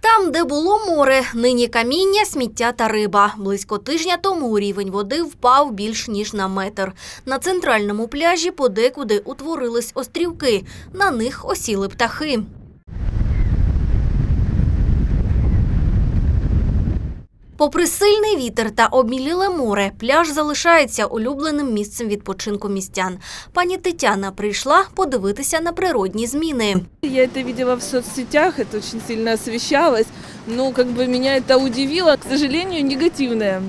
Там, де було море, нині каміння, сміття та риба. Близько тижня тому рівень води впав більш ніж на метр. На центральному пляжі подекуди утворились острівки. На них осіли птахи. Попри сильний вітер та обміліле море, пляж залишається улюбленим місцем відпочинку містян. Пані Тетяна прийшла подивитися на природні зміни. Я это видела в соцсетях, это очень сильно освещалось, но меня это удивило. К сожалению, негативная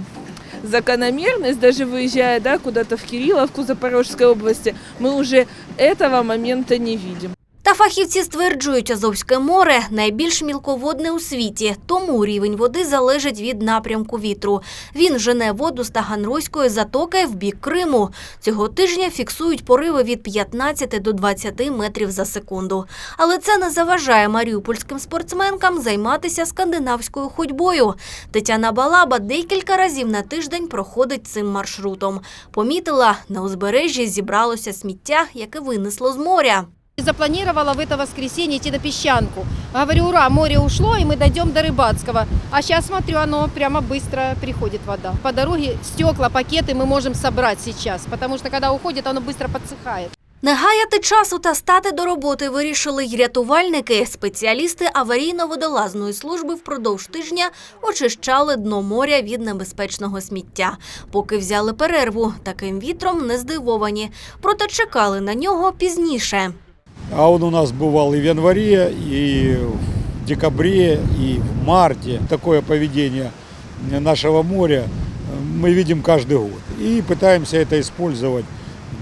закономерность, даже выезжая куда-то в Кирилловку Запорожской области, мы уже этого момента не видим. Та фахівці стверджують, Азовське море – найбільш мілководне у світі, тому рівень води залежить від напрямку вітру. Він жене воду з Таганрозької затоки в бік Криму. Цього тижня фіксують пориви від 15 до 20 метрів за секунду. Але це не заважає маріупольським спортсменкам займатися скандинавською ходьбою. Тетяна Балаба декілька разів на тиждень проходить цим маршрутом. Помітила, на узбережжі зібралося сміття, яке винесло з моря. Запланировала в это воскресенье идти на Песчанку. Говорю, ура, море ушло, и мы дойдем до Рыбацкого. А сейчас смотрю, оно прямо быстро приходит вода. По дороге стекла, пакеты мы можем собрать сейчас, потому что когда уходит, оно быстро подсыхает. Не гаяти часу та стати до роботи вирішили й рятувальники. Спеціалісти аварійно-водолазної служби впродовж тижня очищали дно моря від небезпечного сміття. Поки взяли перерву, таким вітром не здивовані. Проте чекали на нього пізніше. А он у нас бывал и в январе, и в декабре, и в марте. Такое поведение нашего моря мы видим каждый год. И пытаемся это использовать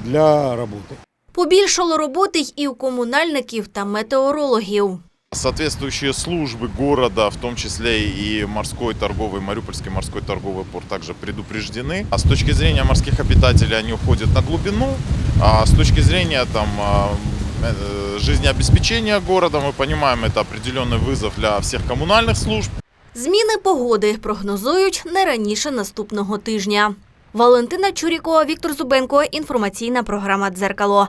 для работы. Побільшало роботи й і у комунальників та метеорологів. Соответствующие службы города, в том числе и морской торговый, Мариупольский морской торговый порт, также предупреждены. А с точки зрения морских обитателей они уходят на глубину, а с точки зрения жизнеобеспечения города, мы понимаем, это определенный вызов для всех коммунальных служб. Зміни погоди прогнозують не раніше наступного тижня. Валентина Чурікова, Віктор Зубенко. Інформаційна програма «Дзеркало».